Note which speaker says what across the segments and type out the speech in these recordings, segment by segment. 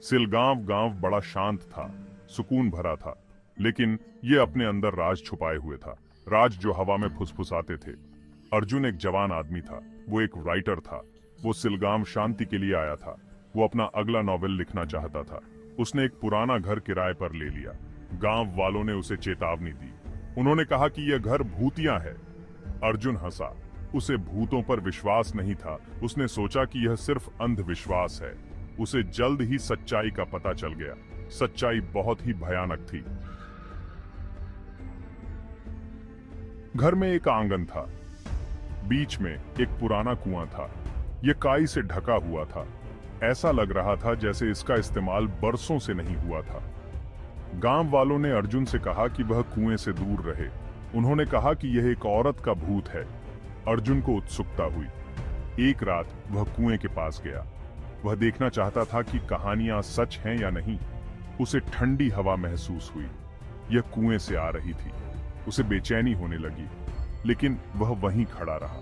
Speaker 1: सिलगांव गांव बड़ा शांत था, सुकून भरा था, लेकिन ये अपने अंदर राज छुपाए हुए था, राज जो हवा में फुसफुसाते थे। अर्जुन एक जवान आदमी था, वो एक राइटर था। वो सिलगांव शांति के लिए आया था। वो अपना अगला नॉवेल लिखना चाहता था। उसने एक पुराना घर किराए पर ले लिया। गांव वालों ने उसे चेतावनी दी। उन्होंने कहा कि यह घर भूतिया है। अर्जुन हंसा। उसे भूतों पर विश्वास नहीं था। उसने सोचा कि यह सिर्फ अंधविश्वास है। उसे जल्द ही सच्चाई का पता चल गया। सच्चाई बहुत ही भयानक थी। घर में एक आंगन था। बीच में एक पुराना कुआं था। यह काई से ढका हुआ था। ऐसा लग रहा था जैसे इसका इस्तेमाल बरसों से नहीं हुआ था। गांव वालों ने अर्जुन से कहा कि वह कुएं से दूर रहे। उन्होंने कहा कि यह एक औरत का भूत है। अर्जुन को उत्सुकता हुई। एक रात वह कुएं के पास गया। वह देखना चाहता था कि कहानियां सच हैं या नहीं। उसे ठंडी हवा महसूस हुई। यह कुएं से आ रही थी। उसे बेचैनी होने लगी, लेकिन वह वहीं खड़ा रहा।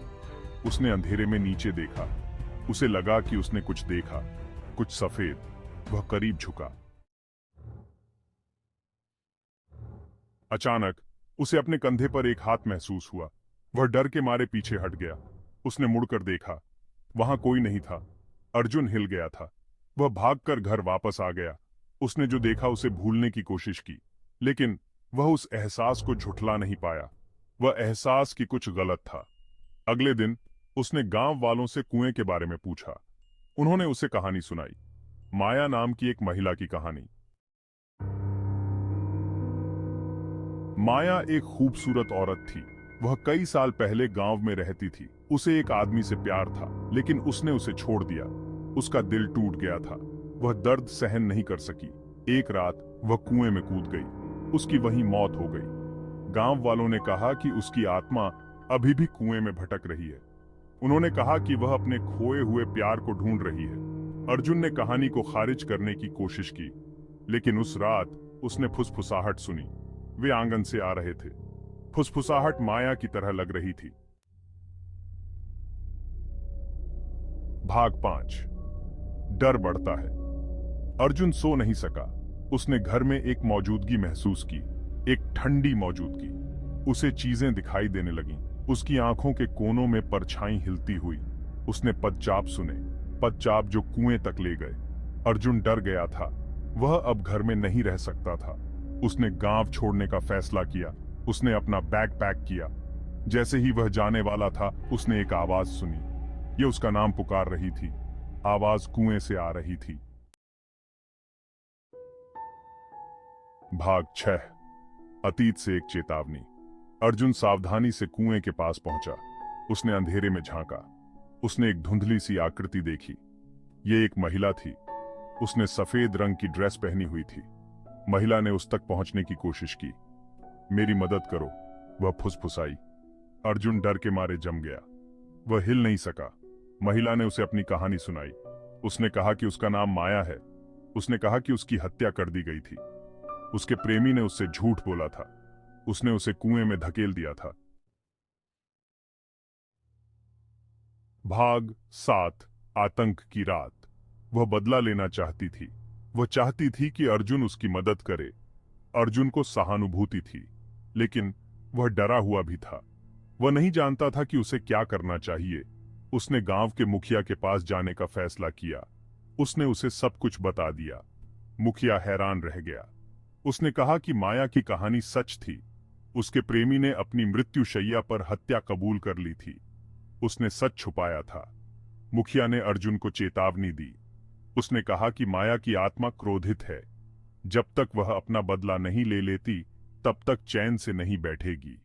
Speaker 1: उसने अंधेरे में नीचे देखा। उसे लगा कि उसने कुछ देखा, कुछ सफेद। वह करीब झुका। अचानक उसे अपने कंधे पर एक हाथ महसूस हुआ। वह डर के मारे पीछे हट गया। उसने मुड़कर देखा। वहां कोई नहीं था। अर्जुन हिल गया था। वह भागकर घर वापस आ गया। उसने जो देखा उसे भूलने की कोशिश की, लेकिन वह उस एहसास को झुठला नहीं पाया। वह एहसास कि कुछ गलत था। अगले दिन उसने गांव वालों से कुएं के बारे में पूछा। उन्होंने उसे कहानी सुनाई, माया नाम की एक महिला की कहानी। माया एक खूबसूरत औरत थी। वह कई साल पहले गांव में रहती थी। उसे एक आदमी से प्यार था, लेकिन उसने उसे छोड़ दिया। उसका दिल टूट गया था। वह दर्द सहन नहीं कर सकी। एक रात वह कुएं में कूद गई। उसकी वहीं मौत हो गई। गांव वालों ने कहा कि उसकी आत्मा अभी भी कुएं में भटक रही है। उन्होंने कहा कि वह अपने खोए हुए प्यार को ढूंढ रही है। अर्जुन ने कहानी को खारिज करने की कोशिश की, लेकिन उस रात उसने फुसफुसाहट सुनी। वे आंगन से आ रहे थे। फुसफुसाहट माया की तरह लग रही थी। भाग 5। डर बढ़ता है। अर्जुन सो नहीं सका। उसने घर में एक मौजूदगी महसूस की, एक ठंडी मौजूदगी। उसे चीजें दिखाई देने लगीं। उसकी आंखों के कोनों में परछाई हिलती हुई। उसने पदचाप सुने, पदचाप जो कुएं तक ले गए। अर्जुन डर गया था। वह अब घर में नहीं रह सकता था। उसने गांव छोड़ने का फैसला किया। उसने अपना बैग पैक किया। जैसे ही वह जाने वाला था, उसने एक आवाज सुनी। यह उसका नाम पुकार रही थी। आवाज कुएं से आ रही थी। भाग 6। अतीत से एक चेतावनी। अर्जुन सावधानी से कुएं के पास पहुंचा। उसने अंधेरे में झांका। उसने एक धुंधली सी आकृति देखी। यह एक महिला थी। उसने सफेद रंग की ड्रेस पहनी हुई थी। महिला ने उस तक पहुंचने की कोशिश की। मेरी मदद करो, वह फुसफुसाई। अर्जुन डर के मारे जम गया। वह हिल नहीं सका। महिला ने उसे अपनी कहानी सुनाई। उसने कहा कि उसका नाम माया है। उसने कहा कि उसकी हत्या कर दी गई थी। उसके प्रेमी ने उससे झूठ बोला था। उसने उसे कुएं में धकेल दिया था। भाग 7। आतंक की रात। वह बदला लेना चाहती थी। वह चाहती थी कि अर्जुन उसकी मदद करे। अर्जुन को सहानुभूति थी, लेकिन वह डरा हुआ भी था। वह नहीं जानता था कि उसे क्या करना चाहिए। उसने गांव के मुखिया के पास जाने का फैसला किया। उसने उसे सब कुछ बता दिया। मुखिया हैरान रह गया। उसने कहा कि माया की कहानी सच थी। उसके प्रेमी ने अपनी मृत्युशैया पर हत्या कबूल कर ली थी। उसने सच छुपाया था। मुखिया ने अर्जुन को चेतावनी दी। उसने कहा कि माया की आत्मा क्रोधित है। जब तक वह अपना बदला नहीं ले लेती, तब तक चैन से नहीं बैठेगी।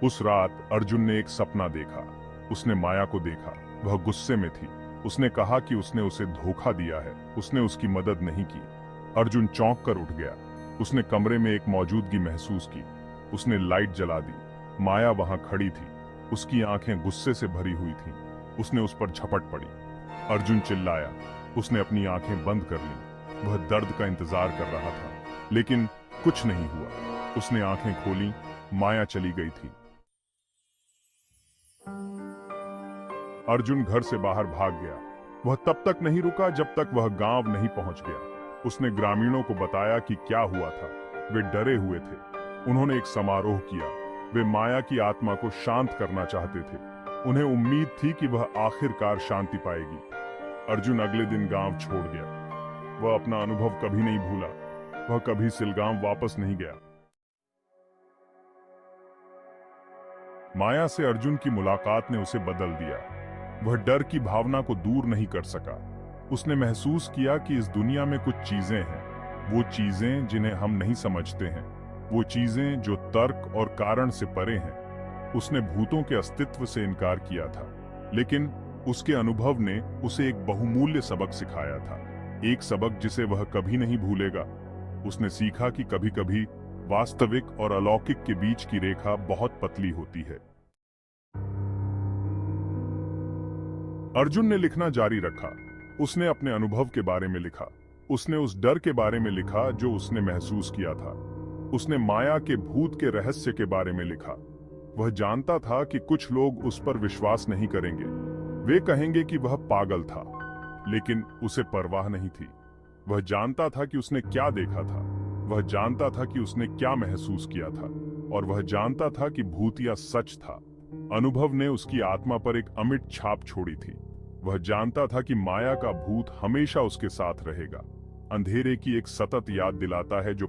Speaker 1: उस रात अर्जुन ने एक सपना देखा। उसने माया को देखा। वह गुस्से में थी। उसने कहा कि उसने उसे धोखा दिया है। उसने उसकी मदद नहीं की। अर्जुन चौंक कर उठ गया। उसने कमरे में एक मौजूदगी महसूस की। उसने लाइट जला दी। माया वहां खड़ी थी। उसकी आंखें गुस्से से भरी हुई थीं। उसने उस पर झपट पड़ी। अर्जुन चिल्लाया। उसने अपनी आंखें बंद कर लीं। वह दर्द का इंतजार कर रहा था, लेकिन कुछ नहीं हुआ। उसने आंखें खोलीं। माया चली गई थी। अर्जुन घर से बाहर भाग गया। वह तब तक नहीं रुका जब तक वह गांव नहीं पहुंच गया। उसने ग्रामीणों को बताया कि क्या हुआ था। वे डरे हुए थे। उन्होंने एक समारोह किया। वे माया की आत्मा को शांत करना चाहते थे। उन्हें उम्मीद थी कि वह आखिरकार शांति पाएगी। अर्जुन अगले दिन गांव छोड़ गया। वह अपना अनुभव कभी नहीं भूला। वह कभी सिलगांव वापस नहीं गया। माया से अर्जुन की मुलाकात ने उसे बदल दिया। वह डर की भावना को दूर नहीं कर सका। उसने महसूस किया कि इस दुनिया में कुछ चीजें हैं, वो चीजें जिन्हें हम नहीं समझते हैं, वो चीजें जो तर्क और कारण से परे हैं। उसने भूतों के अस्तित्व से इनकार किया था, लेकिन उसके अनुभव ने उसे एक बहुमूल्य सबक सिखाया था, एक सबक जिसे वह कभी नहीं भूलेगा। उसने सीखा कि कभी-कभी वास्तविक और अलौकिक के बीच की रेखा बहुत पतली होती है। अर्जुन ने लिखना जारी रखा। उसने अपने अनुभव के बारे में लिखा। उसने उस डर के बारे में लिखा जो उसने महसूस किया था। उसने माया के भूत के रहस्य के बारे में लिखा। वह जानता था कि कुछ लोग उस पर विश्वास नहीं करेंगे। वे कहेंगे कि वह पागल था, लेकिन उसे परवाह नहीं थी। वह जानता था कि उसने क्या देखा था। वह जानता था कि उसने क्या महसूस किया था, और वह जानता था कि भूतिया सच था। अनुभव ने उसकी आत्मा पर एक अमिट छाप छोड़ी थी। वह जानता था कि माया का भूत हमेशा उसके साथ रहेगा। अंधेरे की एक सतत याद दिलाता है जो